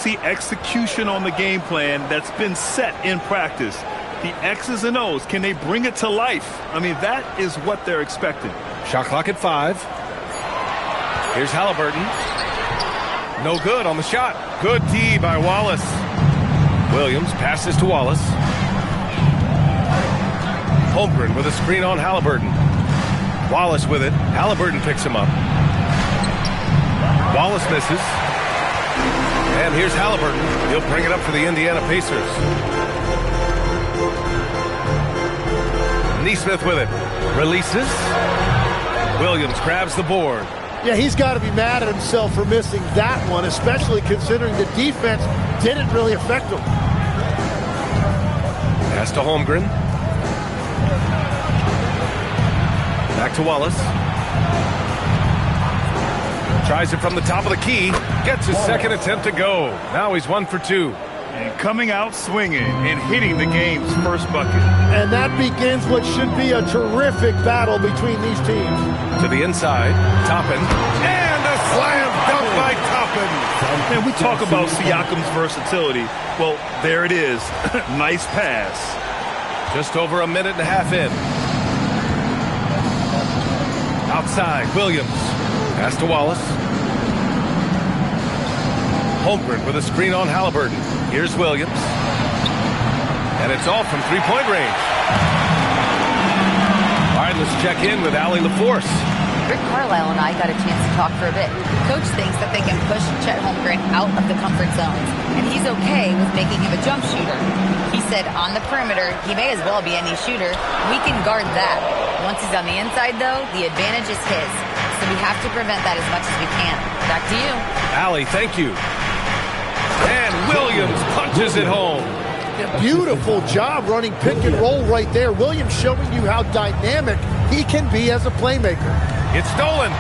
see execution on the game plan that's been set in practice. The X's and O's, can they bring it to life? I mean, that is what they're expecting. Shot clock at 5. Here's Halliburton. No good on the shot. Good D by Wallace. Williams passes to Wallace. Holmgren with a screen on Halliburton. Wallace with it. Halliburton picks him up. Wallace misses. And here's Halliburton. He'll bring it up for the Indiana Pacers. Nesmith with it. Releases. Williams grabs the board. Yeah, he's got to be mad at himself for missing that one, especially considering the defense didn't really affect him. Pass to Holmgren. Back to Wallace. Tries it from the top of the key. Gets his second attempt to go. Now he's 1 for 2. And coming out swinging and hitting the game's first bucket. And that begins what should be a terrific battle between these teams. To the inside, Toppin. And a slam dunk by Toppin. And we talk about Siakam's versatility. Well, there it is. Nice pass. Just over a minute and a half in. Outside, Williams. Pass to Wallace. Holmgren with a screen on Halliburton. Here's Williams. And it's all from three-point range. All right, let's check in with Allie LaForce. Rick Carlisle and I got a chance to talk for a bit. Coach thinks that they can push Chet Holmgren out of the comfort zones, and he's okay with making him a jump shooter. He said on the perimeter, he may as well be any shooter. We can guard that. Once he's on the inside, though, the advantage is his. So we have to prevent that as much as we can. Back to you. Allie, thank you. And Williams punches it home. Beautiful job running pick and roll right there. Williams showing you how dynamic he can be as a playmaker. It's stolen.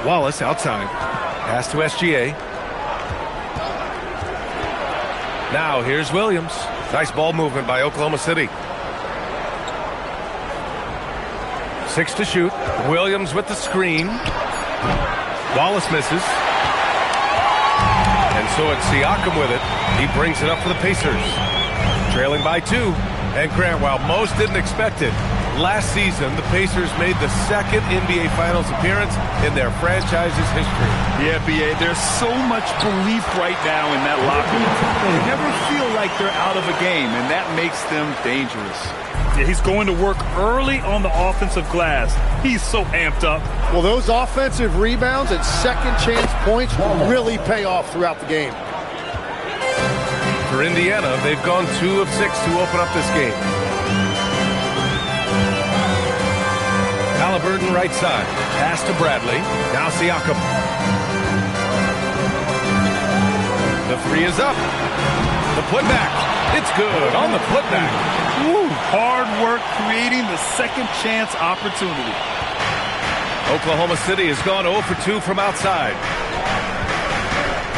Wallace outside. Pass to SGA. Now here's Williams. Nice ball movement by Oklahoma City. 6 to shoot. Williams with the screen. Wallace misses. And so it's Siakam with it. He brings it up for the Pacers. Trailing by 2. And Grant, while most didn't expect it, last season the Pacers made the second NBA Finals appearance in their franchise's history. Yeah, B.A., there's so much belief right now in that locker room. They never feel like they're out of a game, and that makes them dangerous. Yeah, he's going to work early on the offensive glass. He's so amped up. Well, those offensive rebounds and second chance points really pay off throughout the game. For Indiana, they've gone 2 of 6 to open up this game. Halliburton right side. Pass to Bradley. Now Siakam. The three is up. The putback. It's good on the putback. Woo, hard work creating the second chance opportunity. Oklahoma City has gone 0 for 2 from outside.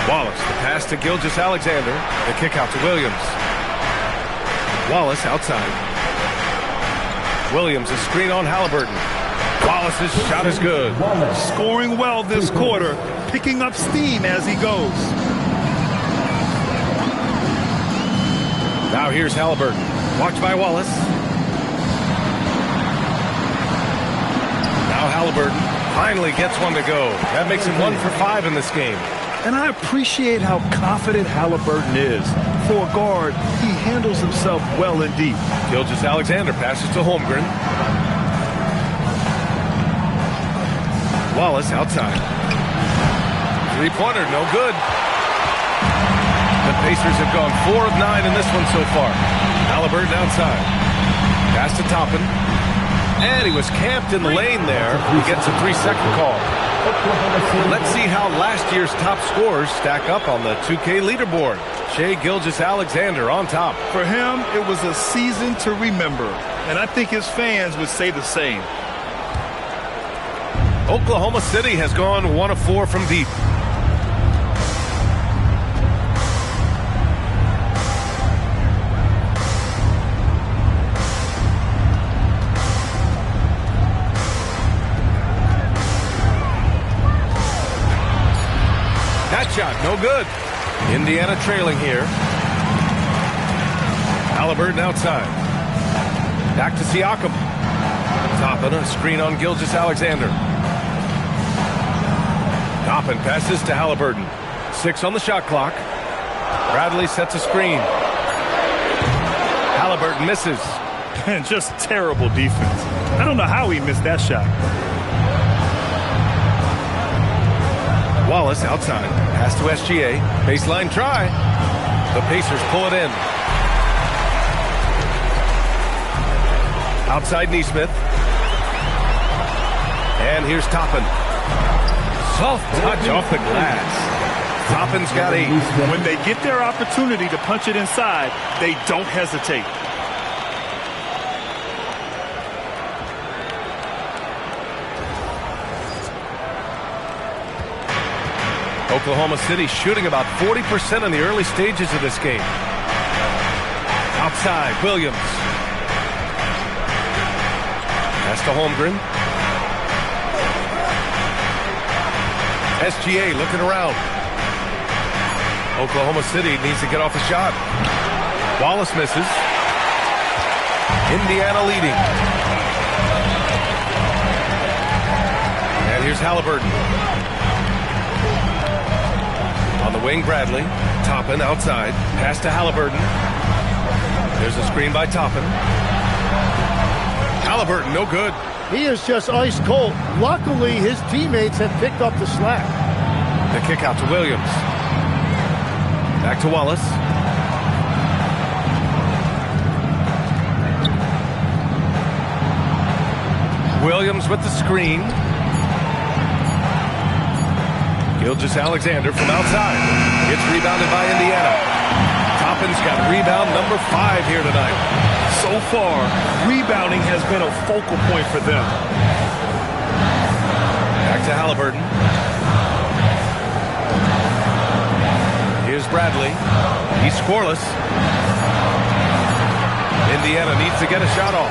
Wallace, the pass to Gilgeous-Alexander. The kick out to Williams. Wallace outside. Williams, a screen on Halliburton. Wallace's shot is good. Scoring well this quarter, picking up steam as he goes. Now here's Halliburton. Watched by Wallace. Now Halliburton finally gets one to go. That makes him 1 for 5 in this game. And I appreciate how confident Halliburton is. For a guard, he handles himself well and deep. Gilgeous-Alexander passes to Holmgren. Wallace outside. Three-pointer, no good. The Pacers have gone 4 of 9 in this one so far. Halliburton outside. Pass to Toppin. And he was camped in the lane there. He gets a 3-second call. Let's see how last year's top scorers stack up on the 2K leaderboard. Shai Gilgeous-Alexander on top. For him, it was a season to remember. And I think his fans would say the same. Oklahoma City has gone 1 of 4 from deep. That shot, no good. Indiana trailing here. Halliburton outside. Back to Siakam. Toppin, a screen on Gilgeous-Alexander. Toppin passes to Halliburton. 6 on the shot clock. Bradley sets a screen. Halliburton misses. And just terrible defense. I don't know how he missed that shot. Wallace outside. Pass to SGA. Baseline try. The Pacers pull it in. Outside Nesmith. And here's Toppin. Soft touch off the glass. Toppin's got 8. When they get their opportunity to punch it inside, they don't hesitate. Oklahoma City shooting about 40% in the early stages of this game. Outside, Williams. Pass to Holmgren. SGA looking around. Oklahoma City needs to get off the shot. Wallace misses. Indiana leading. And here's Halliburton. On the wing, Bradley. Toppin outside. Pass to Halliburton. There's a screen by Toppin. Halliburton, no good. He is just ice cold. Luckily, his teammates have picked up the slack. The kick out to Williams. Back to Wallace. Williams with the screen. Gilgeous-Alexander from outside. Gets rebounded by Indiana. Toppin's got rebound number 5 here tonight. So far, rebounding has been a focal point for them. Back to Halliburton. Here's Bradley. He's scoreless. Indiana needs to get a shot off.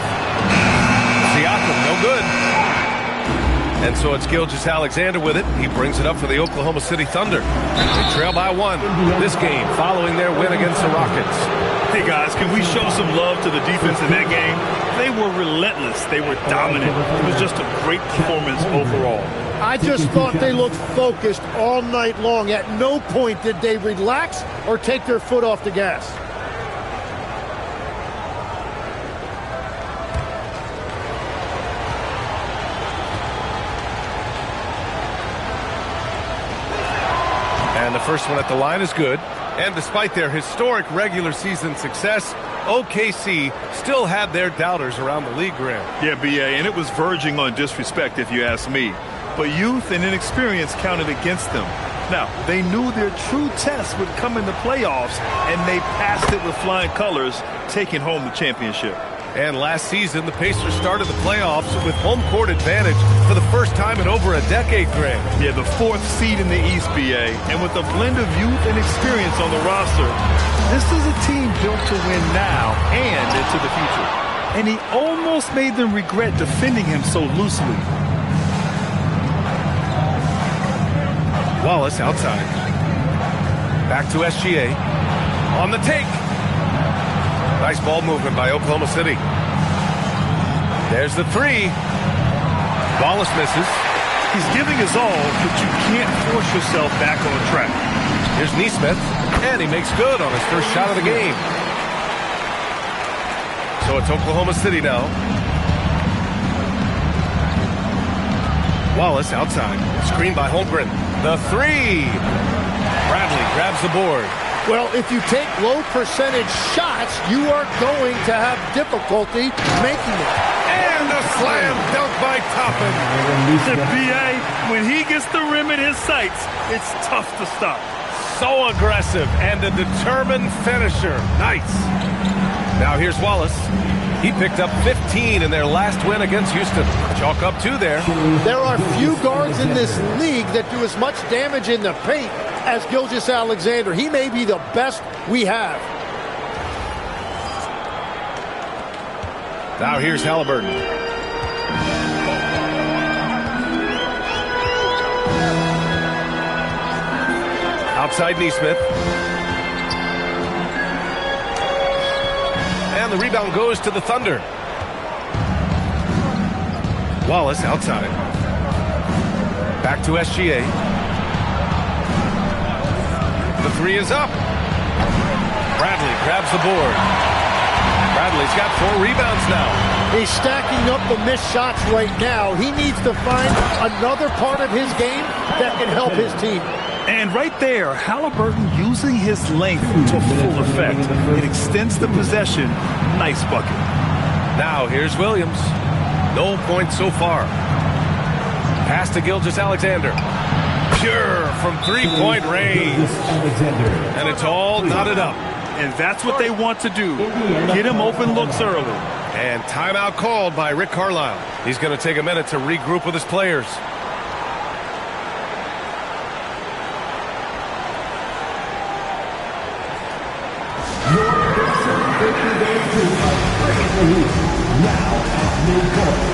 Siakam, no good. And so it's Gilgeous-Alexander with it. He brings it up for the Oklahoma City Thunder. They trail by 1 this game following their win against the Rockets. Hey guys, can we show some love to the defense in that game? They were relentless. They were dominant. It was just a great performance overall. I just thought they looked focused all night long. At no point did they relax or take their foot off the gas. And the first one at the line is good. And despite their historic regular season success, OKC still had their doubters around the league, Graham. Yeah, B.A., and it was verging on disrespect if you ask me. But youth and inexperience counted against them. Now, they knew their true test would come in the playoffs, and they passed it with flying colors, taking home the championship. And last season, the Pacers started the playoffs with home court advantage for the first time in over a decade, Graham. Yeah, the 4th seed in the East, B.A., and with a blend of youth and experience on the roster, this is a team built to win now and into the future. And he almost made them regret defending him so loosely. Wallace outside. Back to SGA. On the take. Nice ball movement by Oklahoma City. There's the 3. Wallace misses. He's giving his all, but you can't force yourself back on track. Here's Nesmith, and he makes good on his first shot of the game. So it's Oklahoma City now. Wallace outside. Screened by Holmgren. The 3. Bradley grabs the board. Well, if you take low percentage shots, you are going to have difficulty making it. And a slam dunk by Toppin. B.A., when he gets the rim in his sights, it's tough to stop. So aggressive and a determined finisher. Nice. Now here's Wallace. He picked up 15 in their last win against Houston. Chalk up 2 there. There are few guards in this league that do as much damage in the paint as Gilgeous-Alexander. He may be the best we have. Now here's Halliburton. Outside Neesmith. And the rebound goes to the Thunder. Wallace outside. Back to SGA. The three is up. Bradley grabs the board. Bradley's got 4 rebounds now. He's stacking up the missed shots right now. He needs to find another part of his game that can help his team. And right there, Halliburton using his length to full effect. It extends the possession. Nice bucket. Now here's Williams. No points so far. Pass to Gilgeous-Alexander. Pure from three-point range. And it's all knotted up. And that's what they want to do. Get him open looks early. And timeout called by Rick Carlisle. He's going to take a minute to regroup with his players. Now at midcourt.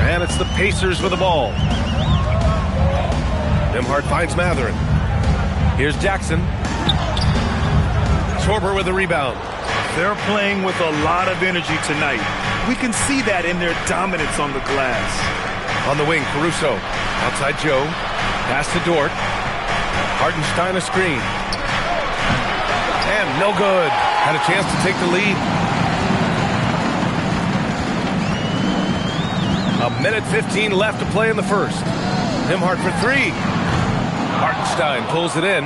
And it's the Pacers with the ball. Nembhard finds Mathurin. Here's Jackson. Sorber with the rebound. They're playing with a lot of energy tonight. We can see that in their dominance on the glass. On the wing, Caruso. Outside Joe. Pass to Dort. Hartenstein a screen. And no good. Had a chance to take the lead. A minute 15 left to play in the first. Nembhard for 3. Hartenstein pulls it in.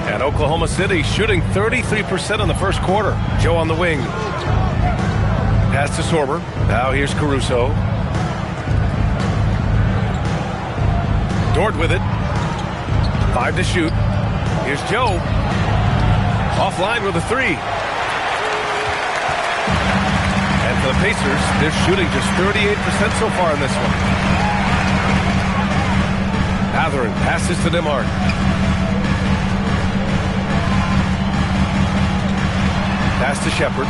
And Oklahoma City shooting 33% in the first quarter. Joe on the wing. Pass to Sorber. Now here's Caruso. Dort with it. 5 to shoot. Here's Joe. Offline with a 3. And for the Pacers, they're shooting just 38% so far in this one. Mathurin passes to Nembhard. Pass to Shepherd.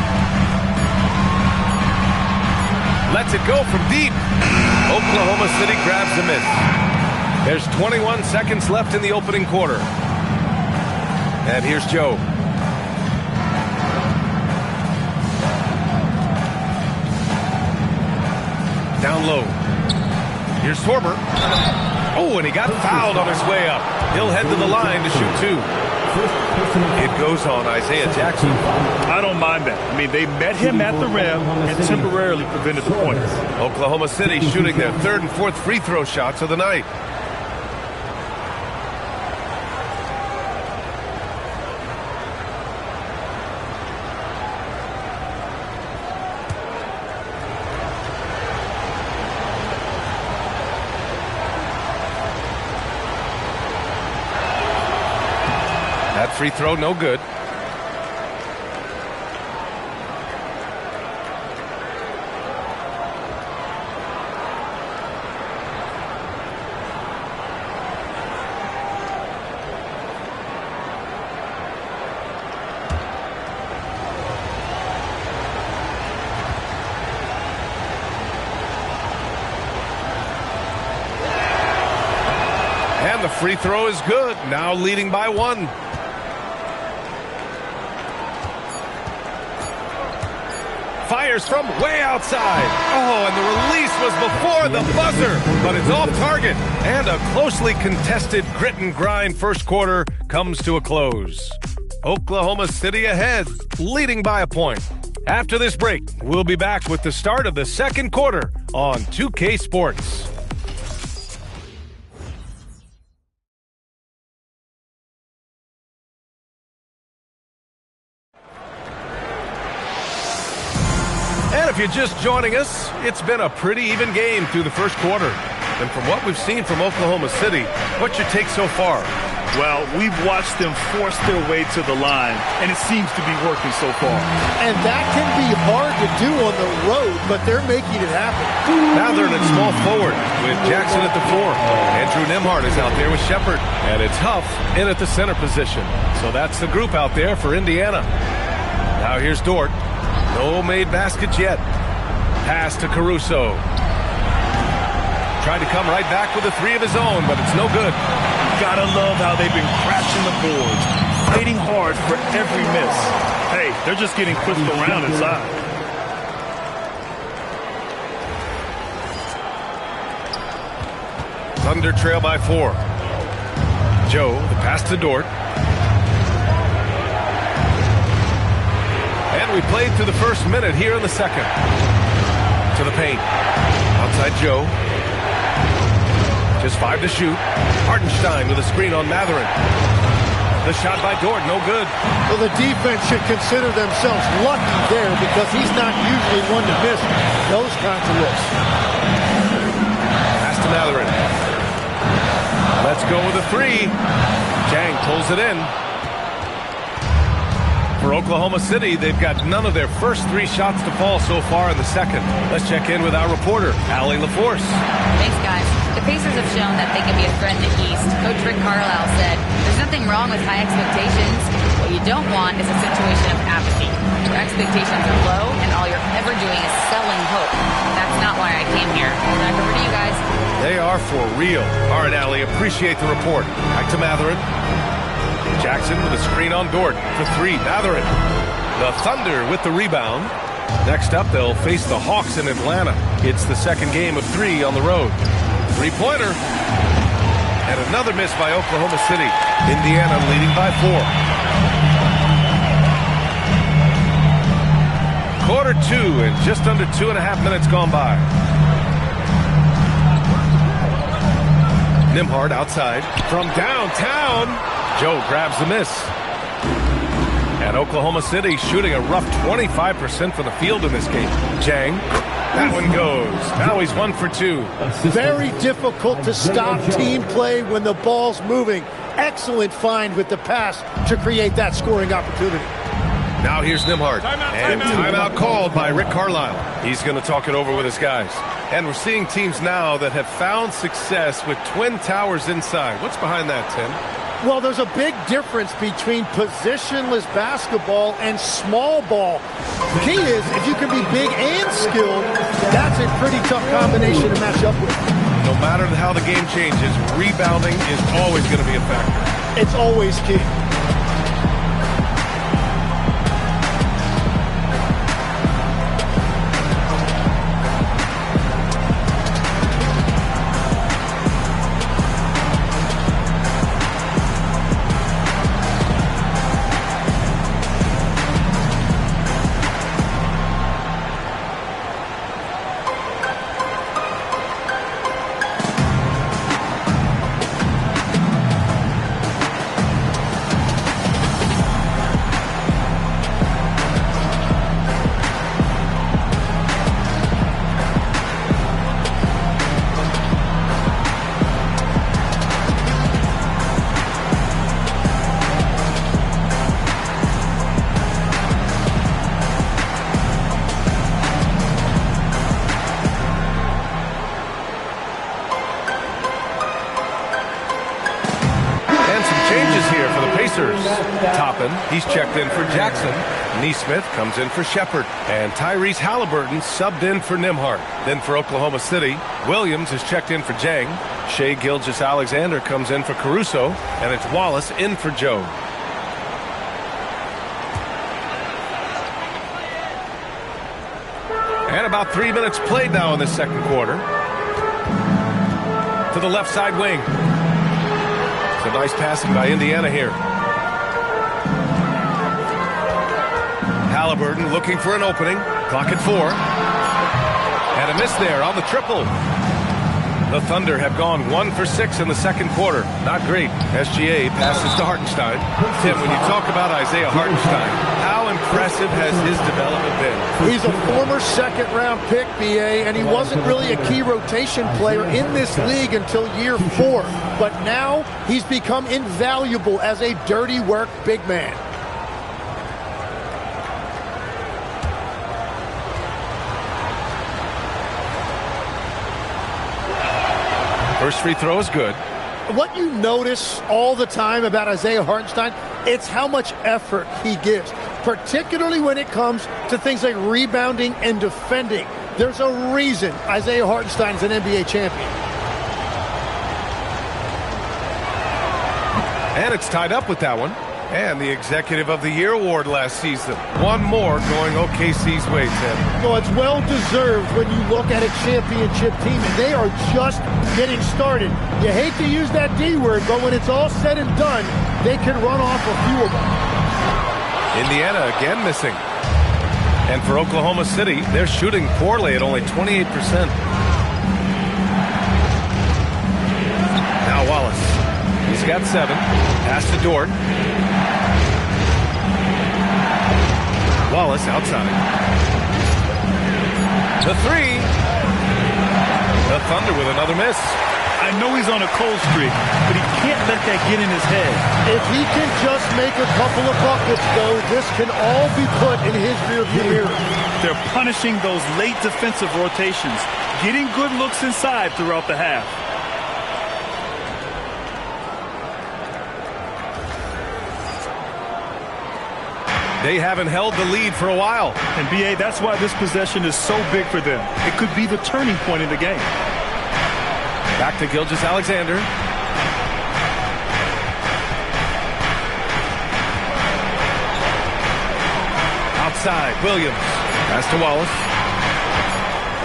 Lets it go from deep. Oklahoma City grabs the miss. There's 21 seconds left in the opening quarter. And here's Joe. Down low. Here's Sorber. Oh, and he got fouled on his way up. He'll head to the line to shoot 2. It goes on Isaiah Jackson. I don't mind that. I mean, they met him at the rim and temporarily prevented the points. Oklahoma City shooting their 3rd and 4th free throw shots of the night. That free throw, no good. free throw is good. Now leading by 1. Fires from way outside. Oh, and the release was before the buzzer, but it's off target. And a closely contested grit and grind first quarter comes to a close. Oklahoma City ahead, leading by a point. After this break, we'll be back with the start of the second quarter on 2K Sports. And if you're just joining us, it's been a pretty even game through the first quarter. And from what we've seen from Oklahoma City, what's your take so far? Well, we've watched them force their way to the line, and it seems to be working so far. And that can be hard to do on the road, but they're making it happen. Matherin at small forward with Jackson at the 4. Andrew Nembhard is out there with Shepard. And it's Huff in at the center position. So that's the group out there for Indiana. Now here's Dort. No made baskets yet. Pass to Caruso. Tried to come right back with a 3 of his own, but it's no good. Gotta love how they've been crashing the boards, fighting hard for every miss. Hey, they're just getting pushed around inside. Thunder trail by 4. Joe, the pass to Dort. And we played through the first minute here in the second. To the paint. Outside Joe. Just 5 to shoot. Hartenstein with a screen on Matherin. The shot by Dort, no good. Well, the defense should consider themselves lucky there because he's not usually one to miss those kinds of looks. Pass to Matherin. Let's go with a 3. Jang pulls it in. For Oklahoma City, they've got none of their first 3 shots to fall so far in the second. Let's check in with our reporter, Allie LaForce. Thanks, guys. The Pacers have shown that they can be a threat in the East. Coach Rick Carlisle said, there's nothing wrong with high expectations. What you don't want is a situation of apathy, where expectations are low and all you're ever doing is selling hope. That's not why I came here. Back over to you guys. They are for real. All right, Allie, appreciate the report. Back to Matherin. Jackson with a screen on Dort for 3. Matherin. The Thunder with the rebound. Next up, they'll face the Hawks in Atlanta. It's the second game of 3 on the road. 3-pointer. And another miss by Oklahoma City. Indiana leading by 4. Quarter 2 and just under 2.5 minutes gone by. Nembhard outside from downtown. Joe grabs the miss. And Oklahoma City shooting a rough 25% from the field in this game. Jang, that one goes. Now he's 1 for 2. Very difficult to stop team play when the ball's moving. Excellent find with the pass to create that scoring opportunity. Now here's Nembhard. And timeout called by Rick Carlisle. He's going to talk it over with his guys. And we're seeing teams now that have found success with twin towers inside. What's behind that, Tim? Well, there's a big difference between positionless basketball and small ball. The key is, if you can be big and skilled, that's a pretty tough combination to match up with. No matter how the game changes, rebounding is always going to be a factor. It's always key. Toppin, he's checked in for Jackson. Nesmith comes in for Shepard. And Tyrese Halliburton subbed in for Nembhard. Then for Oklahoma City, Williams is checked in for Jang. Shai Gilgeous-Alexander comes in for Caruso, and it's Wallace in for Joe. And about 3 minutes played now in the second quarter. To the left side wing. It's a nice passing by Indiana here. Halliburton looking for an opening. Clock at 4. And a miss there on the triple. The Thunder have gone 1 for 6 in the second quarter. Not great. SGA passes to Hartenstein. Tim, when you talk about Isaiah Hartenstein, how impressive has his development been? He's a former second-round pick, BA, and he wasn't really a key rotation player in this league until year 4. But now he's become invaluable as a dirty work big man. First free throw is good. What you notice all the time about Isaiah Hartenstein, it's how much effort he gives, particularly when it comes to things like rebounding and defending. There's a reason Isaiah Hartenstein's an NBA champion. And it's tied up with that one. And the Executive of the Year award last season. One more going OKC's way, Tim. Well, it's well-deserved when you look at a championship team, and they are just getting started. You hate to use that D word, but when it's all said and done, they can run off a few of them. Indiana again missing. And for Oklahoma City, they're shooting poorly at only 28%. Now Wallace. He's got 7. Pass to Dort. Wallace outside. The 3. The Thunder with another miss. I know he's on a cold streak, but he can't let that get in his head. If he can just make a couple of buckets, though, this can all be put in his rearview mirror. They're punishing those late defensive rotations, getting good looks inside throughout the half. They haven't held the lead for a while. And BA, that's why this possession is so big for them. It could be the turning point in the game. Back to Gilgeous-Alexander. Outside, Williams. Pass to Wallace.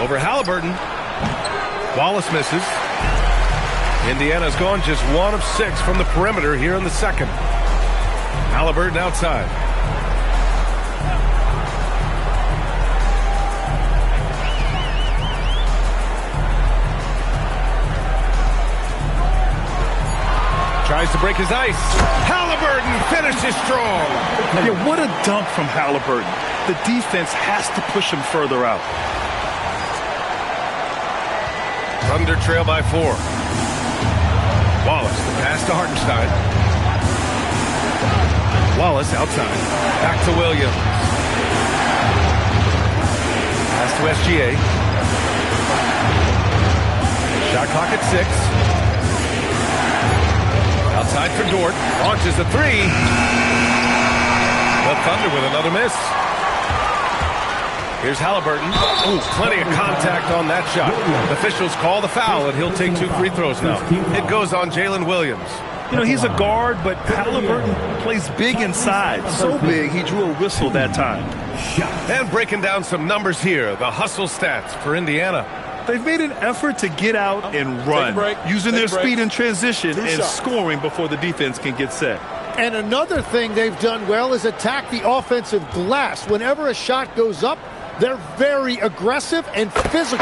Over Halliburton. Wallace misses. Indiana's gone just 1 of 6 from the perimeter here in the second. Halliburton outside. Tries to break his ice. Halliburton finishes strong. Yeah, what a dunk from Halliburton. The defense has to push him further out. Thunder trail by 4. Wallace, the pass to Hartenstein. Wallace outside. Back to Williams. Pass to SGA. Shot clock at 6. Outside for Dort. Launches the 3. The Thunder with another miss. Here's Halliburton. Ooh, plenty of contact on that shot. Officials call the foul, and he'll take 2 free throws now. It goes on Jalen Williams. You know, he's a guard, but Halliburton plays big inside. So big, he drew a whistle that time. And breaking down some numbers here, the hustle stats for Indiana. They've made an effort to get out and run, using their speed in transition and scoring before the defense can get set. And another thing they've done well is attack the offensive glass. Whenever a shot goes up, they're very aggressive and physical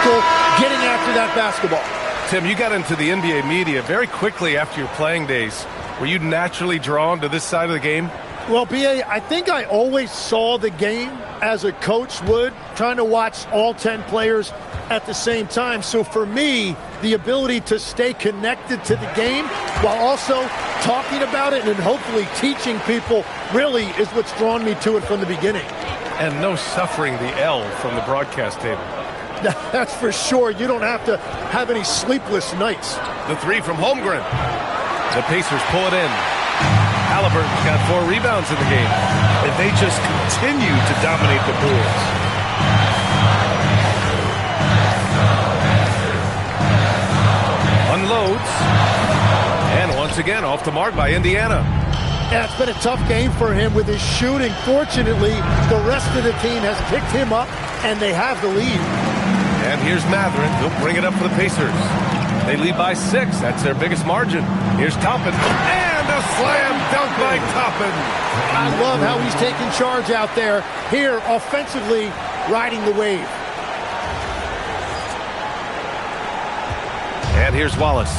getting after that basketball. Tim, you got into the NBA media very quickly after your playing days. Were you naturally drawn to this side of the game? Well, BA, I think I always saw the game as a coach would, trying to watch all 10 players at the same time. So for me, the ability to stay connected to the game while also talking about it and hopefully teaching people really is what's drawn me to it from the beginning. And no suffering the L from the broadcast table. That's for sure. You don't have to have any sleepless nights. The 3 from Holmgren. The Pacers pull it in. Halliburton's got 4 rebounds in the game. And they just continue to dominate the boards. Unloads. And once again, off the mark by Indiana. Yeah, it's been a tough game for him with his shooting. Fortunately, the rest of the team has picked him up, and they have the lead. And here's Mathurin. He'll bring it up for the Pacers. They lead by 6. That's their biggest margin. Here's Toppin. And a slam dunk by Toppin. I love how he's taking charge out there. Here, offensively, riding the wave. And here's Wallace.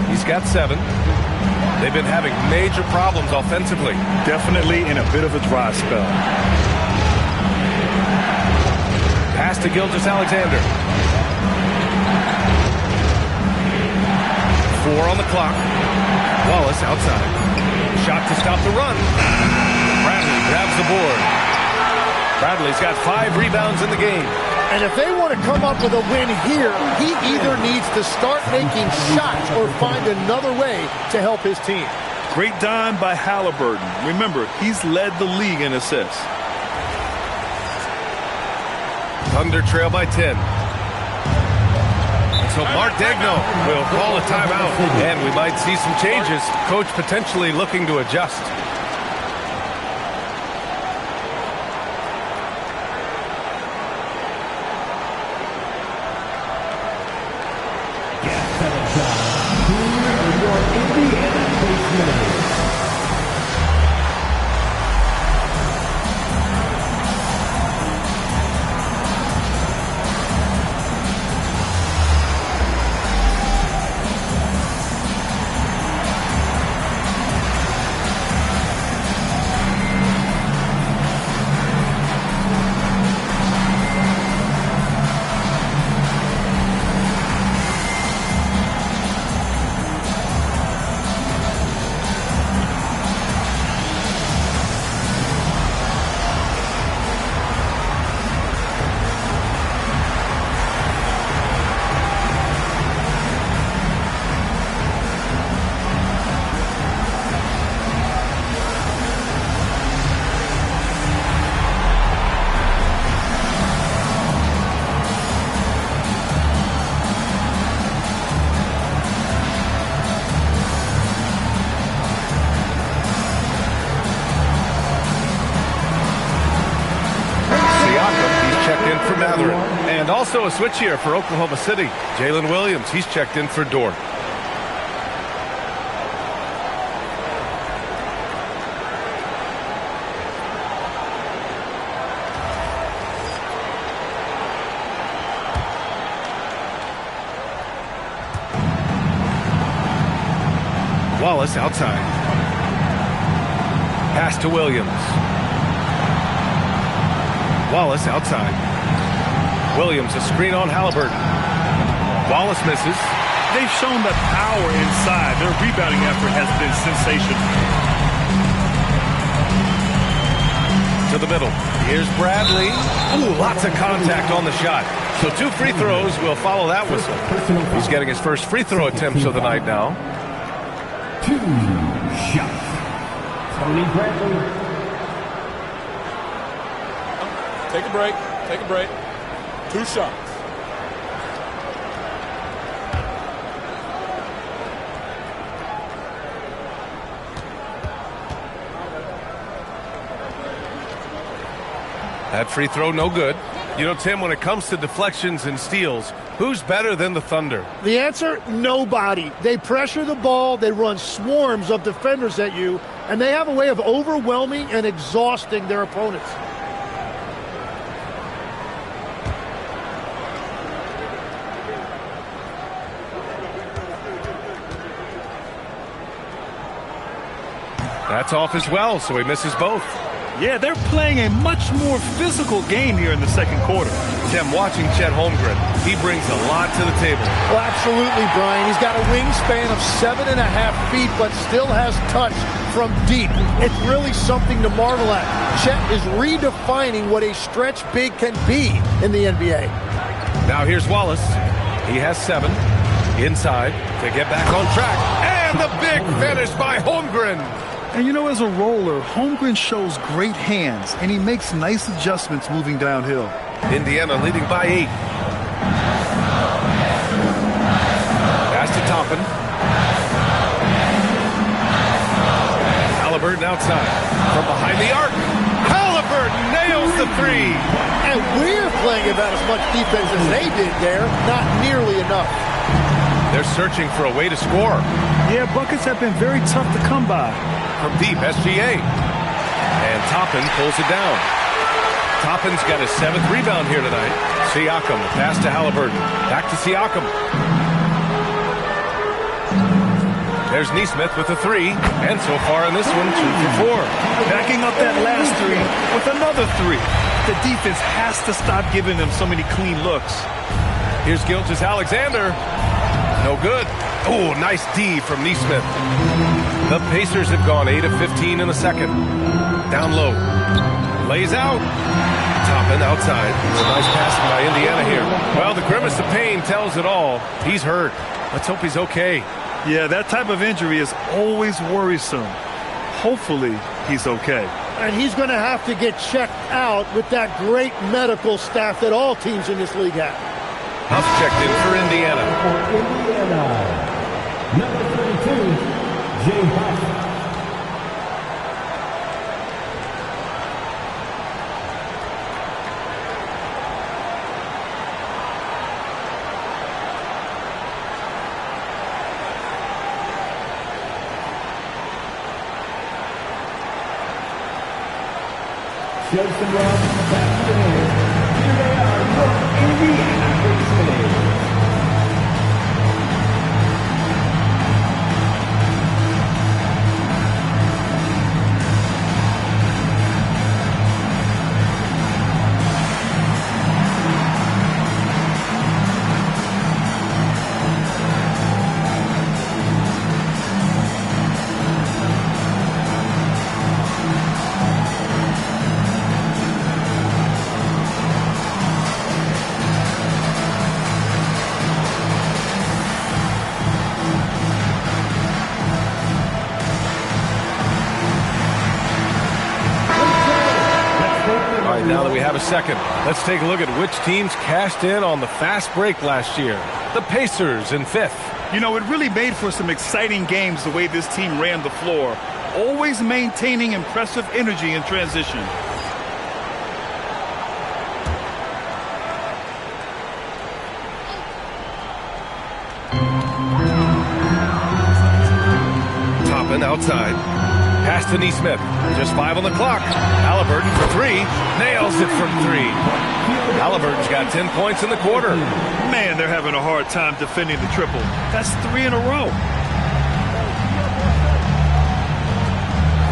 He's got 7. They've been having major problems offensively. Definitely in a bit of a dry spell. Pass to Gilgeous-Alexander. 4 on the clock. Wallace outside. Shot to stop the run. Bradley grabs the board. Bradley's got 5 rebounds in the game. And if they want to come up with a win here, he either needs to start making shots or find another way to help his team. Great dime by Halliburton. Remember, he's led the league in assists. Thunder trail by 10. So Mark Daigneault will call a timeout, and we might see some changes. Coach potentially looking to adjust. And also a switch here for Oklahoma City. Jalen Williams, he's checked in for Dort. Wallace outside. Pass to Williams. Wallace outside. Williams, a screen on Halliburton. Wallace misses. They've shown the power inside. Their rebounding effort has been sensational. To the middle. Here's Bradley. Ooh, lots of contact on the shot. So 2 free throws will follow that whistle. He's getting his first free throw attempts of the night now. 2 shots. Tony Bradley. Take a break. Take a break. 2 shots. That free throw, no good. You know, Tim, when it comes to deflections and steals, who's better than the Thunder? The answer, nobody. They pressure the ball, they run swarms of defenders at you, and they have a way of overwhelming and exhausting their opponents. That's off as well, so he misses both. Yeah, they're playing a much more physical game here in the second quarter. Tim, watching Chet Holmgren, he brings a lot to the table. Well, absolutely, Brian. He's got a wingspan of 7.5 feet, but still has touch from deep. It's really something to marvel at. Chet is redefining what a stretch big can be in the NBA. Now here's Wallace. He has 7. Inside to get back on track. And the big finish by Holmgren. And you know, as a roller, Holmgren shows great hands, and he makes nice adjustments moving downhill. Indiana leading by 8. Pass to Toppin. Halliburton outside. From behind the arc. Halliburton nails the three. And we're playing about as much defense as they did there. Not nearly enough. They're searching for a way to score. Yeah, buckets have been very tough to come by. From deep, SGA. And Toppin pulls it down. Toppin's got his 7th rebound here tonight. Siakam, the pass to Halliburton. Back to Siakam. There's Nesmith with a 3. And so far in this one, 2 for 4. Backing up that last 3 with another 3. The defense has to stop giving them so many clean looks. Here's Gilgeous-Alexander. No good. Oh, nice D from Nesmith. The Pacers have gone 8 of 15 in the second. Down low. Lays out. Toppin outside. It's a nice passing by Indiana here. Well, the grimace of pain tells it all. He's hurt. Let's hope he's okay. Yeah, that type of injury is always worrisome. Hopefully, he's okay. And he's going to have to get checked out with that great medical staff that all teams in this league have. Huff checked in for Indiana. For Indiana, number 32, Jay Huff. Shows some love from the back of the hand. Here they are, your Indiana Pacers. Now that we have a second, let's take a look at which teams cashed in on the fast break last year. The Pacers in 5th. You know, it really made for some exciting games the way this team ran the floor, always maintaining impressive energy in transition. Toppin outside. Pass to Nesmith. Just 5 on the clock. Halliburton for 3. Nails it from 3. Halliburton's got 10 points in the quarter. Man, they're having a hard time defending the triple. That's 3 in a row.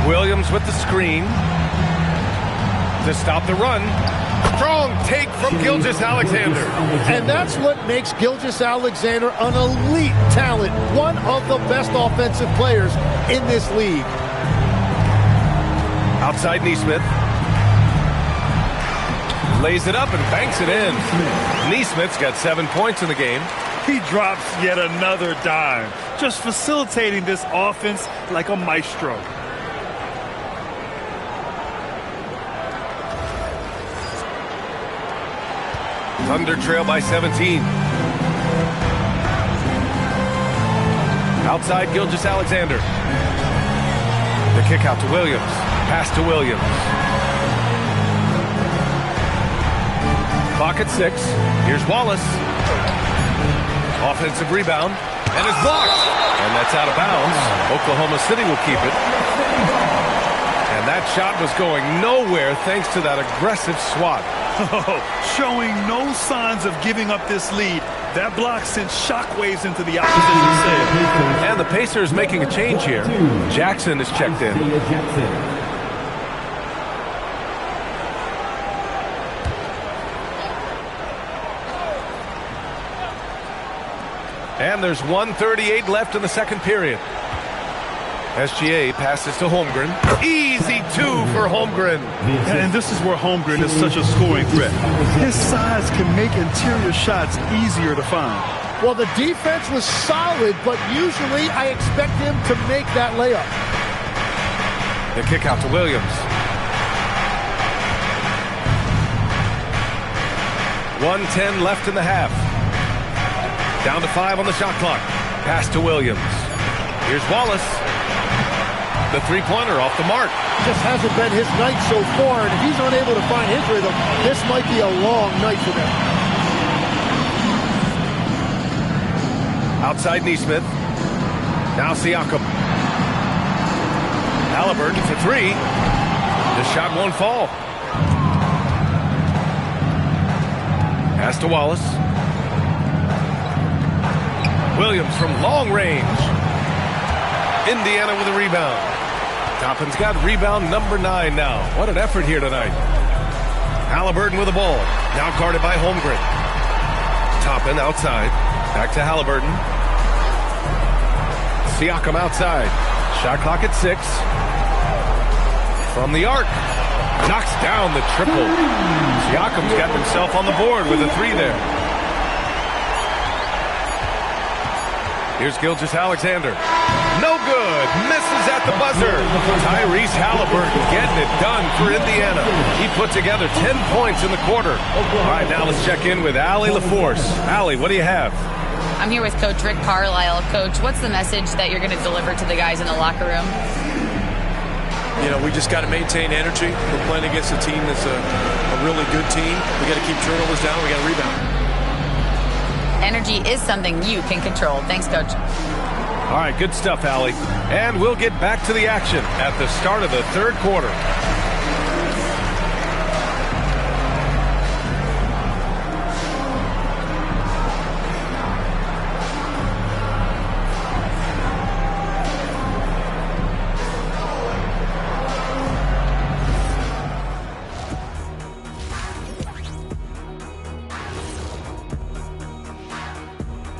Williams with the screen. To stop the run. Strong take from Gilgeous-Alexander. And that's what makes Gilgeous-Alexander an elite talent. One of the best offensive players in this league. Outside Nesmith. Lays it up and banks it in. Nesmith's got 7 points in the game. He drops yet another dime, just facilitating this offense like a maestro. Thunder trail by 17. Outside Gilgeous-Alexander. The kick out to Williams. Pass to Williams. Clock at 6. Here's Wallace. Offensive rebound. And it's blocked. And that's out of bounds. Oklahoma City will keep it. And that shot was going nowhere thanks to that aggressive swat. Showing no signs of giving up this lead. That block sent shockwaves into the opposition side. And the Pacers making a change here. Jackson is checked in. And there's 1:38 left in the second period. SGA passes to Holmgren. Easy 2 for Holmgren. And this is where Holmgren is such a scoring threat. His size can make interior shots easier to find. Well, the defense was solid, but usually I expect him to make that layup. The kick out to Williams. 1:10 left in the half. Down to 5 on the shot clock. Pass to Williams. Here's Wallace. The three-pointer off the mark. Just hasn't been his night so far, and if he's unable to find his rhythm, this might be a long night for them. Outside Neesmith. Now Siakam. Halliburton for three. The shot won't fall. Pass to Wallace. Williams from long range. Indiana with a rebound. Toppin's got rebound number 9 now. What an effort here tonight. Halliburton with the ball. Now guarded by Holmgren. Toppin outside. Back to Halliburton. Siakam outside. Shot clock at 6. From the arc. Knocks down the triple. Siakam's got himself on the board with a 3 there. Here's Gilgeous-Alexander. No good. Misses at the buzzer. Tyrese Halliburton getting it done for Indiana. He put together 10 points in the quarter. All right, now let's check in with Allie LaForce. Allie, what do you have? I'm here with Coach Rick Carlisle. Coach, what's the message that you're going to deliver to the guys in the locker room? You know, we just got to maintain energy. We're playing against a team that's a really good team. We got to keep turnovers down. We got to rebound. Energy is something you can control. Thanks, Coach. All right, good stuff, Allie. And we'll get back to the action at the start of the third quarter.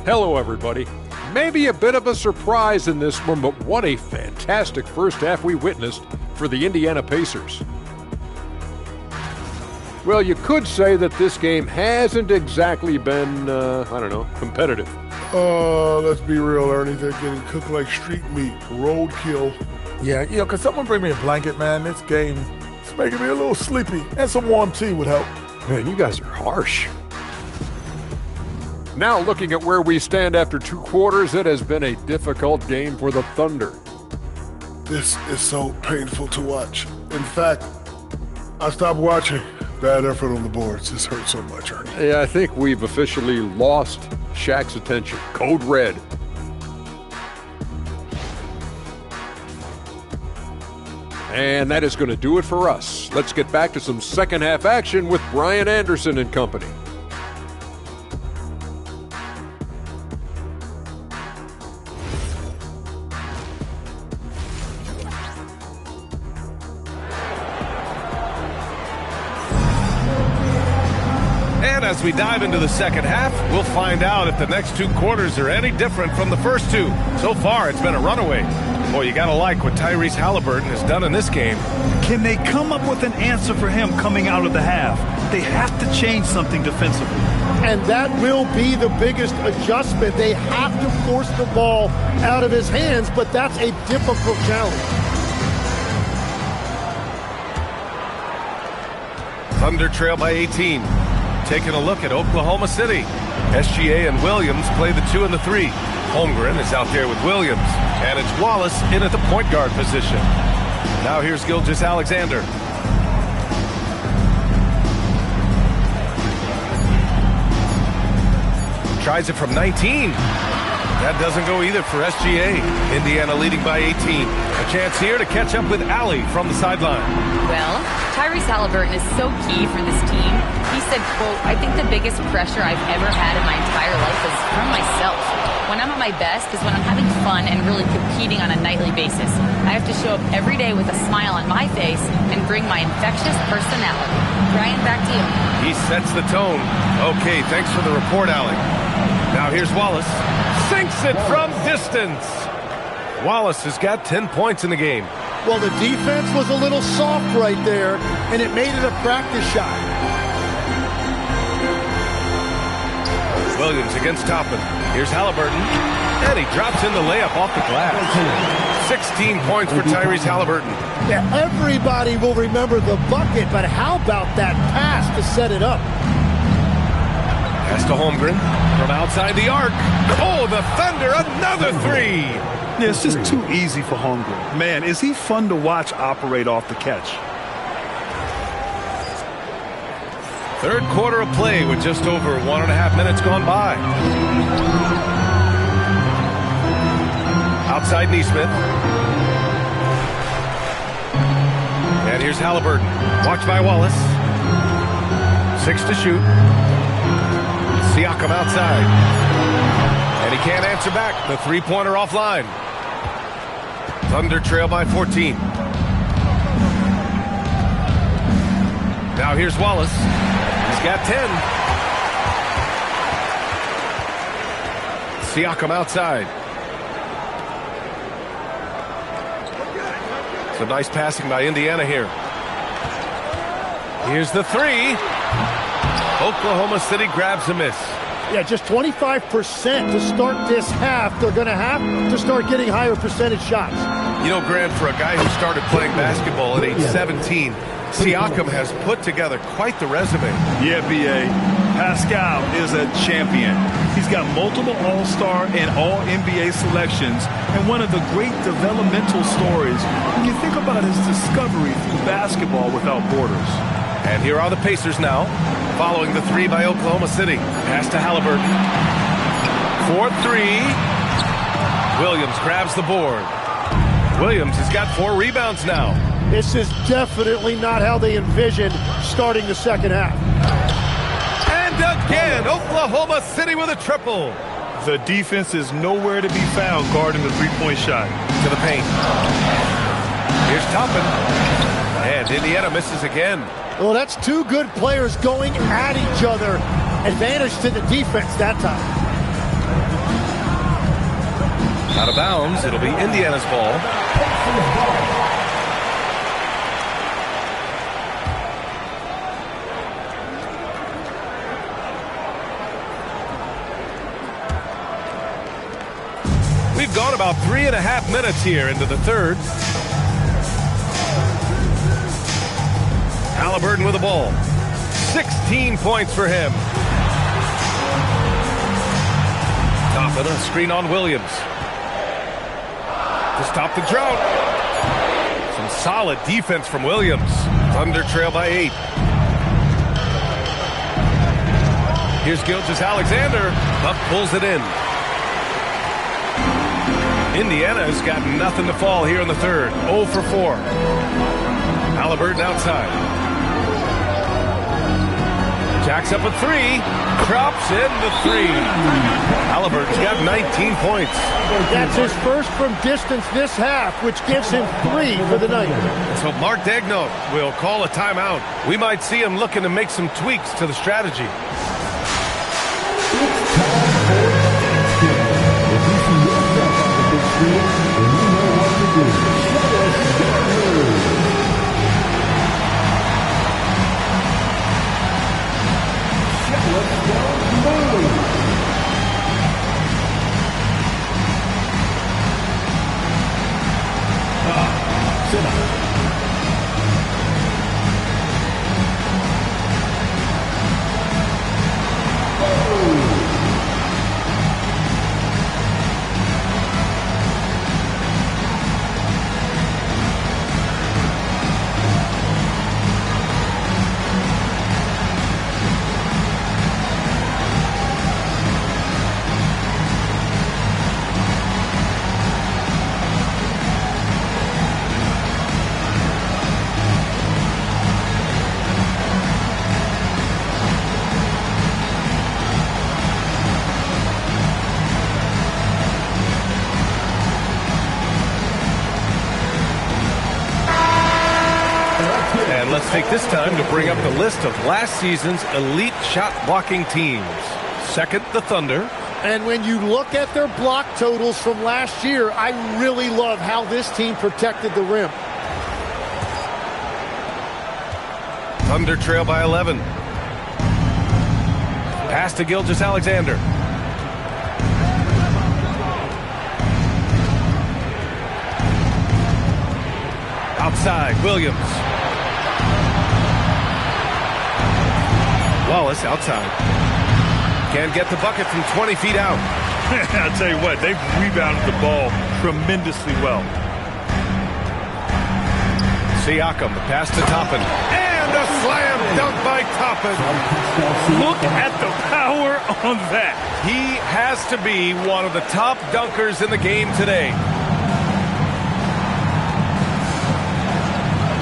Hello, everybody. Maybe a bit of a surprise in this one, but what a fantastic first half we witnessed for the Indiana Pacers. Well, you could say that this game hasn't exactly been, competitive. Let's be real, Ernie. They're getting cooked like street meat, roadkill. Yeah, could someone bring me a blanket, man? This game is making me a little sleepy, and some warm tea would help. Man, you guys are harsh. Now, looking at where we stand after 2 quarters, it has been a difficult game for the Thunder. This is so painful to watch. In fact, I stopped watching. Bad effort on the boards. This hurts so much, Ernie. Yeah, I think we've officially lost Shaq's attention. Code red. And that is going to do it for us. Let's get back to some second half action with Brian Anderson and company. As we dive into the second half, we'll find out if the next 2 quarters are any different from the first 2. So far, it's been a runaway. Boy, you gotta like what Tyrese Halliburton has done in this game. Can they come up with an answer for him coming out of the half? They have to change something defensively. And that will be the biggest adjustment. They have to force the ball out of his hands, but that's a difficult challenge. Thunder trail by 18. Taking a look at Oklahoma City. SGA and Williams play the 2 and the 3. Holmgren is out there with Williams. And it's Wallace in at the point guard position. Now here's Gilgeous-Alexander. Tries it from 19. That doesn't go either for SGA. Indiana leading by 18. A chance here to catch up with Allie from the sideline. Well, Tyrese Halliburton is so key for this team. He said, quote, "I think the biggest pressure I've ever had in my entire life is from myself. When I'm at my best is when I'm having fun and really competing on a nightly basis. I have to show up every day with a smile on my face and bring my infectious personality." Brian, back to you. He sets the tone. Okay, thanks for the report, Allie. Now here's Wallace. Sinks it from distance. Wallace has got 10 points in the game. Well, the defense was a little soft right there, and it made it a practice shot. Williams against Toppin. Here's Halliburton. And he drops in the layup off the glass. 16 points for Tyrese Halliburton. Yeah, everybody will remember the bucket, but how about that pass to set it up? Pass to Holmgren from outside the arc. Oh, the Thunder, another three. Yeah, it's just too easy for Holmgren. Man, is he fun to watch operate off the catch. Third quarter of play with just over 1.5 minutes gone by. Outside Neesmith. And here's Halliburton. Watched by Wallace. 6 to shoot. Siakam outside. And he can't answer back. The three-pointer offline. Thunder trail by 14. Now here's Wallace. He's got 10. Siakam outside. Some nice passing by Indiana here. Here's the three. Oklahoma City grabs a miss. Yeah, just 25% to start this half. They're going to have to start getting higher percentage shots. You know, Grant, for a guy who started playing basketball at age 17, Siakam has put together quite the resume. Yeah, B.A. Pascal is a champion. He's got multiple All-Star and All-NBA selections, and one of the great developmental stories when you think about his discovery through basketball without borders. And here are the Pacers now, following the three by Oklahoma City. Pass to Halliburton. 4-3. Williams grabs the board. Williams has got 4 rebounds now. This is definitely not how they envisioned starting the second half. And again, Oklahoma City with a triple. The defense is nowhere to be found guarding the three-point shot. To the paint. Here's Toppin. And Indiana misses again. Well, that's 2 good players going at each other. Advantage to the defense that time. Out of bounds. It'll be Indiana's ball. We've gone about 3.5 minutes here into the third. Halliburton with the ball. 16 points for him. Toppin, a screen on Williams. To stop the drought. Some solid defense from Williams. Thunder trail by 8. Here's Gilgeous-Alexander. Buck pulls it in. Indiana's got nothing to fall here in the third. 0 for 4. Halliburton outside. Jacks up a 3. Drops in the 3. Halliburton's got 19 points. That's his first from distance this half, which gives him 3 for the night. So Mark Daigneault will call a timeout. We might see him looking to make some tweaks to the strategy. Let's take this time to bring up the list of last season's elite shot blocking teams. Second, the Thunder. And when you look at their block totals from last year, I really love how this team protected the rim. Thunder trail by 11. Pass to Gilgeous-Alexander. Outside, Williams. Wallace outside. Can't get the bucket from 20 feet out. I'll tell you what, they've rebounded the ball tremendously well. Siakam, the pass to Toppin. And a slam dunk by Toppin. Look at the power on that. He has to be one of the top dunkers in the game today.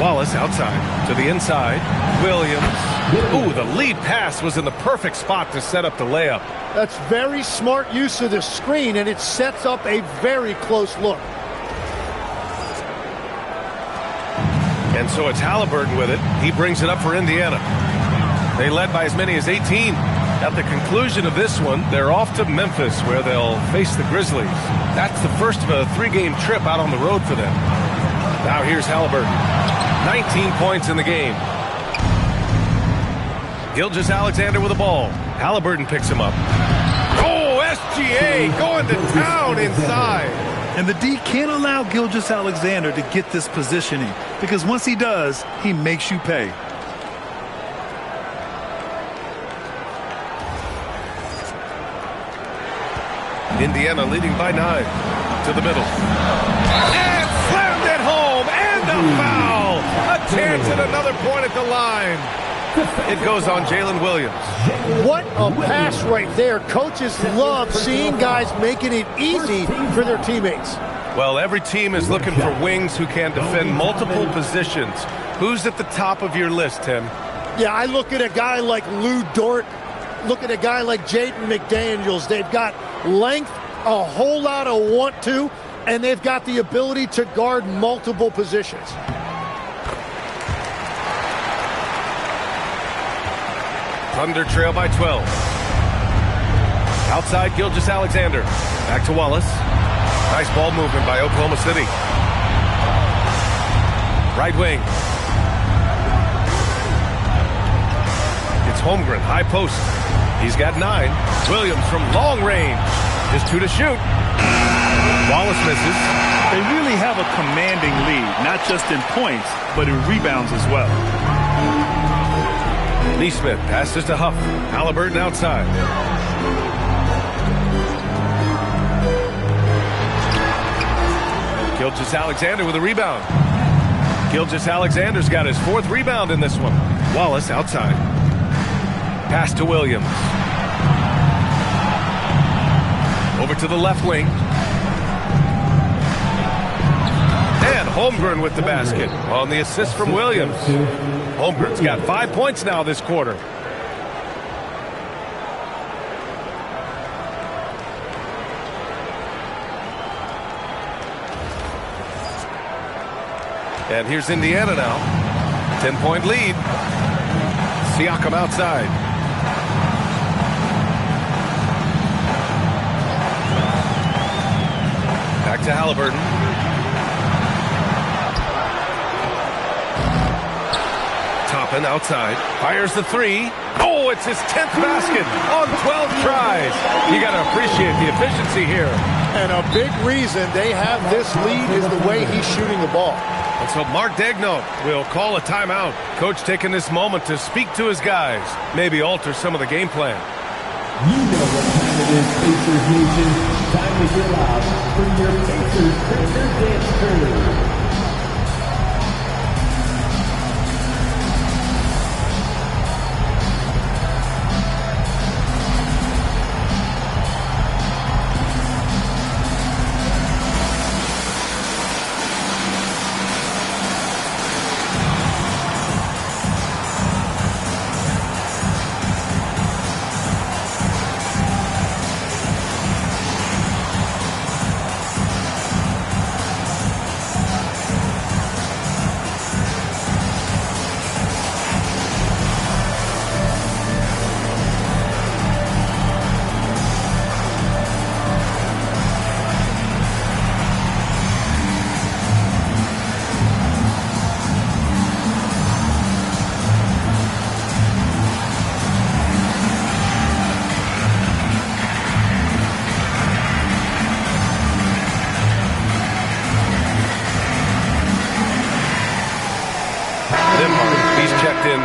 Wallace outside to the inside. Williams. Ooh, the lead pass was in the perfect spot to set up the layup. That's very smart use of the screen, and it sets up a very close look. And so it's Halliburton with it. He brings it up for Indiana. They led by as many as 18. At the conclusion of this one, they're off to Memphis, where they'll face the Grizzlies. That's the first of a 3-game trip out on the road for them. Now here's Halliburton. 19 points in the game. Gilgeous-Alexander with the ball. Halliburton picks him up. Oh, SGA going to town inside. And the D can't allow Gilgeous-Alexander to get this positioning, because once he does, he makes you pay. Indiana leading by 9. To the middle. And slammed it home. And a foul. A chance at another point at the line. It goes on Jalen Williams. What a pass right there. Coaches love seeing guys making it easy for their teammates. Well, every team is looking for wings who can defend multiple positions. Who's at the top of your list, Tim? Yeah, I look at a guy like Lou Dort. Look at a guy like Jaden McDaniels. They've got length, a whole lot of want to, and they've got the ability to guard multiple positions. Thunder trail by 12. Outside Gilgeous-Alexander. Back to Wallace. Nice ball movement by Oklahoma City. Right wing. It's Holmgren, high post. He's got 9. Williams from long range. Just 2 to shoot. Wallace misses. They really have a commanding lead, not just in points, but in rebounds as well. Neesmith passes to Huff. Halliburton outside. Gilgeous-Alexander with a rebound. Gilgeous-Alexander's got his 4th rebound in this one. Wallace outside. Pass to Williams. Over to the left wing. And Holmgren with the basket on the assist from Williams. Holmgren's got 5 points now this quarter. And here's Indiana now. 10-point lead. Siakam outside. Back to Halliburton. Toppin outside. Fires the 3. Oh, it's his 10th basket on 12 tries. You got to appreciate the efficiency here. And a big reason they have this lead is the way he's shooting the ball. And so Mark Daigneault will call a timeout. Coach taking this moment to speak to his guys, maybe alter some of the game plan. You know what time it is, Pacers Nation. Time to get loud for your Pacers Pacers Dance Crew.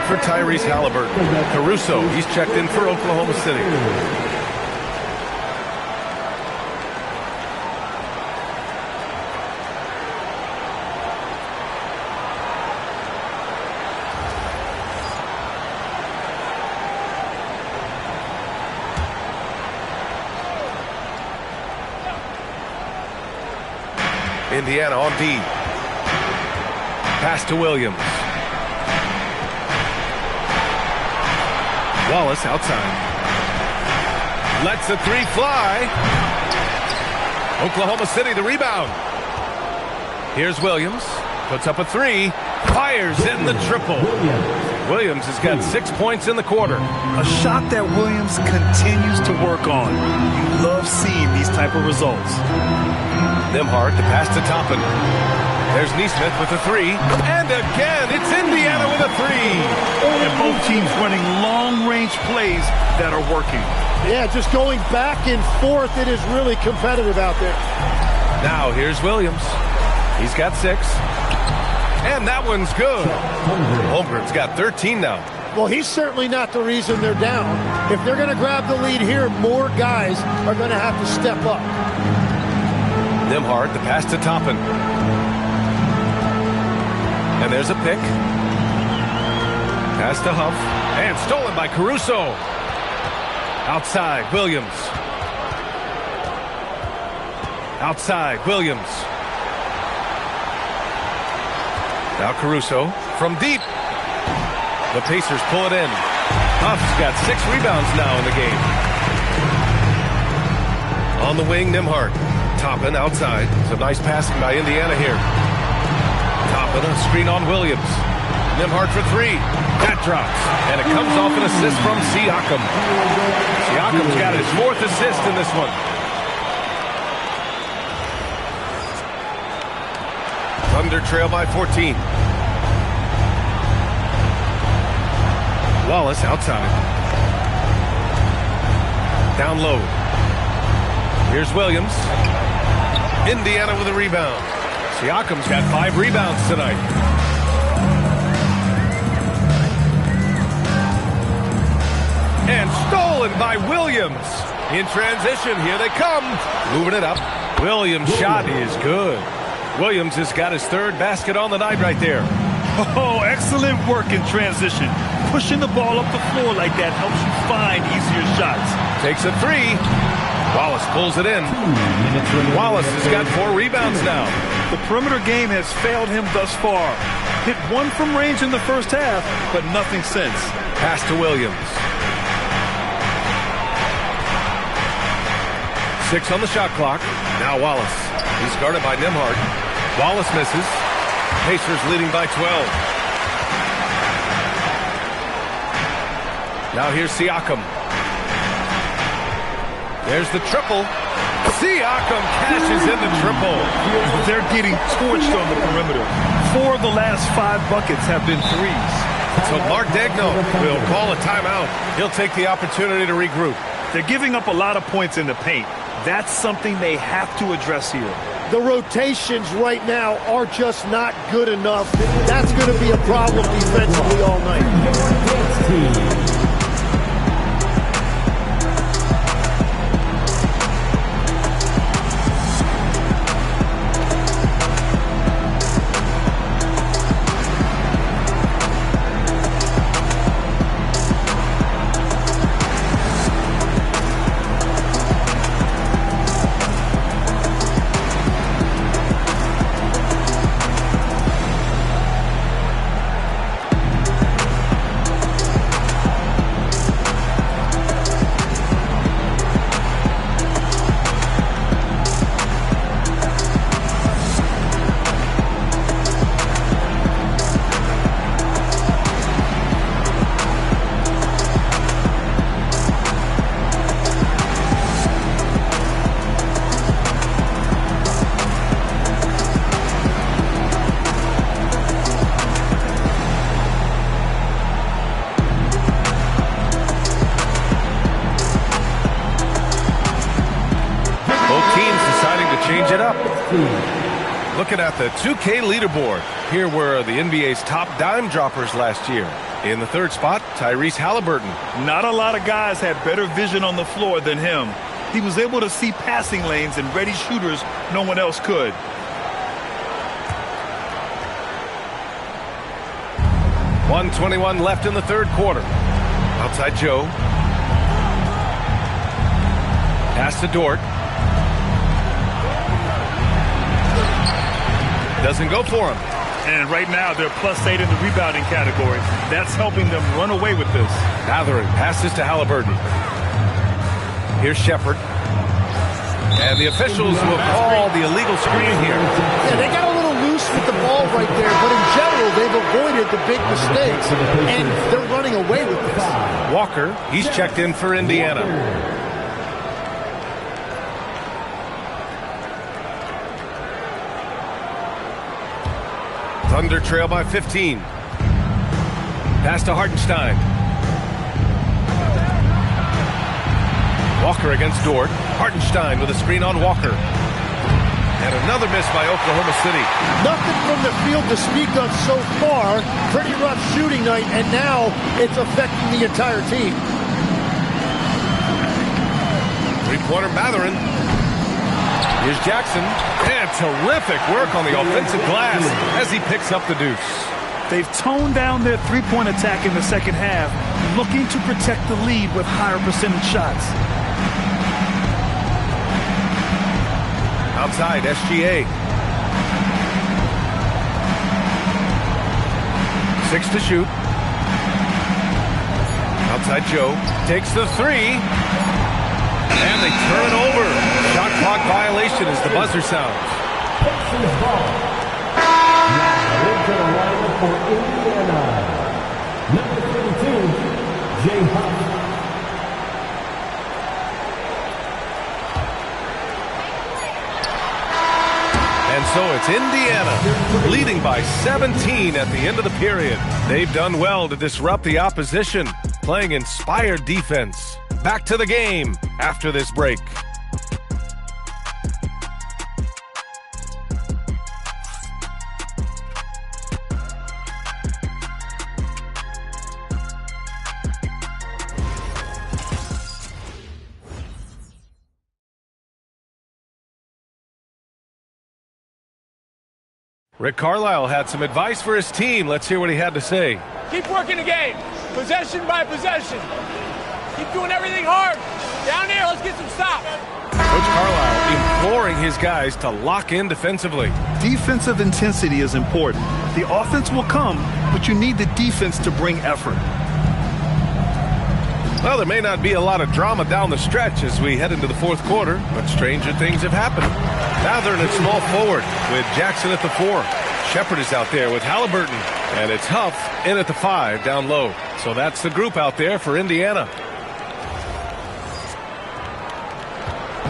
For Tyrese Halliburton. Caruso, he's checked in for Oklahoma City. Indiana on D. Pass to Williams. Wallace outside. Lets the three fly. Oklahoma City the rebound. Here's Williams. Puts up a three. Fires in the triple. Williams has got 6 points in the quarter. A shot that Williams continues to work on. You love seeing these type of results. Nembhard to pass to Toppin. There's Nesmith with a three. And again, it's Indiana with a three. And both teams running long-range plays that are working. Yeah, just going back and forth. It is really competitive out there. Now here's Williams. He's got 6. And that one's good. Holmgren's got 13 now. Well, he's certainly not the reason they're down. If they're going to grab the lead here, more guys are going to have to step up. Nembhard, the pass to Toppin. And there's a pick. Pass to Huff. And stolen by Caruso. Outside, Williams. Outside, Williams. Now Caruso from deep. The Pacers pull it in. Huff's got 6 rebounds now in the game. On the wing, Nembhard. Toppin outside. Some nice passing by Indiana here. Toppin, a screen on Williams. Nembhard for 3. That drops. And it comes off an assist from Siakam. Siakam's got his 4th assist in this one. Thunder trail by 14. Wallace outside. Down low. Here's Williams. Indiana with a rebound. Siakam's got 5 rebounds tonight. And stolen by Williams. In transition, here they come. Moving it up. Williams' shot is good. Williams has got his 3rd basket on the night right there. Oh, excellent work in transition. Pushing the ball up the floor like that helps you find easier shots. Takes a 3. Wallace pulls it in. Wallace has got 4 rebounds now. The perimeter game has failed him thus far. Hit 1 from range in the first half, but nothing since. Pass to Williams. 6 on the shot clock. Now Wallace. He's guarded by Nembhard. Wallace misses. Pacers leading by 12. Now here's Siakam. There's the triple. Siakam cashes in the triple. They're getting torched on the perimeter. 4 of the last 5 buckets have been threes. So Mark Daigneault will call a timeout. He'll take the opportunity to regroup. They're giving up a lot of points in the paint. That's something they have to address here. The rotations right now are just not good enough. That's going to be a problem defensively all night. change it up. Looking at the 2K leaderboard, here were the NBA's top dime droppers last year. In the third spot, Tyrese Halliburton. Not a lot of guys had better vision on the floor than him. He was able to see passing lanes and ready shooters no one else could. .121 left in the third quarter. Outside Joe. Pass to Dort. Doesn't go for him. And right now, they're +8 in the rebounding category. That's helping them run away with this. Mathurin passes to Halliburton. Here's Shepherd. And the officials will call the illegal screen here. Yeah, they got a little loose with the ball right there, but in general, they've avoided the big mistakes, and they're running away with this. Walker, he's checked in for Indiana. Thunder trail by 15. Pass to Hartenstein. Walker against Dort. Hartenstein with a screen on Walker. And another miss by Oklahoma City. Nothing from the field to speak of so far. Pretty rough shooting night, and now it's affecting the entire team. Three-pointer Mathurin. Here's Jackson. And terrific work on the offensive glass as he picks up the deuce. They've toned down their three-point attack in the second half, looking to protect the lead with higher percentage shots. Outside, SGA. 6 to shoot. Outside Joe. Takes the three. And they turn it over. Shot clock violation as the buzzer sounds. Into the lineup for Indiana. Number 32, Jay Huff. And so it's Indiana leading by 17 at the end of the period. They've done well to disrupt the opposition, playing inspired defense. Back to the game after this break. Rick Carlisle had some advice for his team. Let's hear what he had to say. Keep working the game, possession by possession. Keep doing everything hard. Down here, let's get some stops. Coach Carlisle imploring his guys to lock in defensively. Defensive intensity is important. The offense will come, but you need the defense to bring effort. Well, there may not be a lot of drama down the stretch as we head into the fourth quarter, but stranger things have happened. Mathurin at small forward with Jackson at the 4. Shepherd is out there with Halliburton, and it's Huff in at the 5 down low. So that's the group out there for Indiana.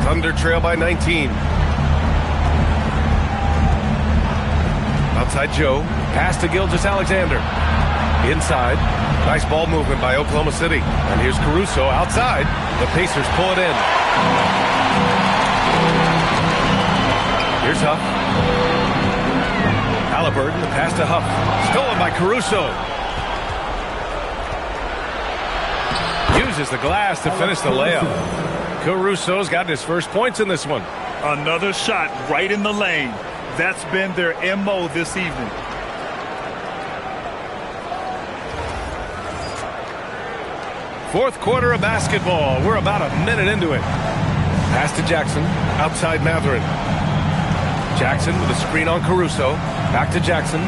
Thunder trail by 19. Outside Joe, pass to Gilgeous-Alexander. Inside, nice ball movement by Oklahoma City. And here's Caruso outside. The Pacers pull it in. Here's Huff. Halliburton, the pass to Huff. Stolen by Caruso. Uses the glass to finish the layup. Caruso's got his first points in this one. Another shot right in the lane. That's been their MO this evening. Fourth quarter of basketball. We're about a minute into it. Pass to Jackson. Outside Mathurin. Jackson with a screen on Caruso. Back to Jackson.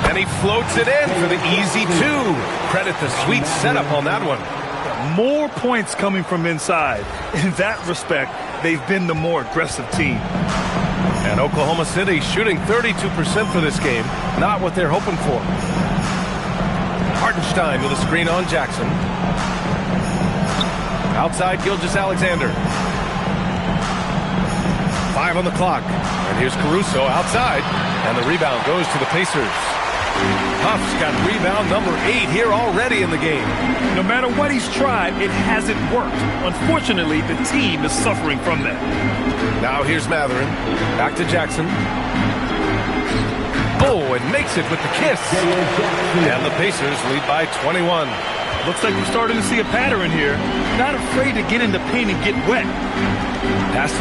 And he floats it in for the easy 2. Credit the sweet setup on that one. More points coming from inside. In that respect, they've been the more aggressive team. And Oklahoma City shooting 32% for this game. Not what they're hoping for. Hartenstein with a screen on Jackson. Outside Gilgeous-Alexander. 5 on the clock. And here's Caruso outside. And the rebound goes to the Pacers. Huff's got rebound number 8 here already in the game. No matter what he's tried, it hasn't worked. Unfortunately, the team is suffering from that. Now here's Mathurin. Back to Jackson. Oh, and makes it with the kiss. And the Pacers lead by 21. Looks like we're starting to see a pattern here. Not afraid to get in the paint and get wet. Pass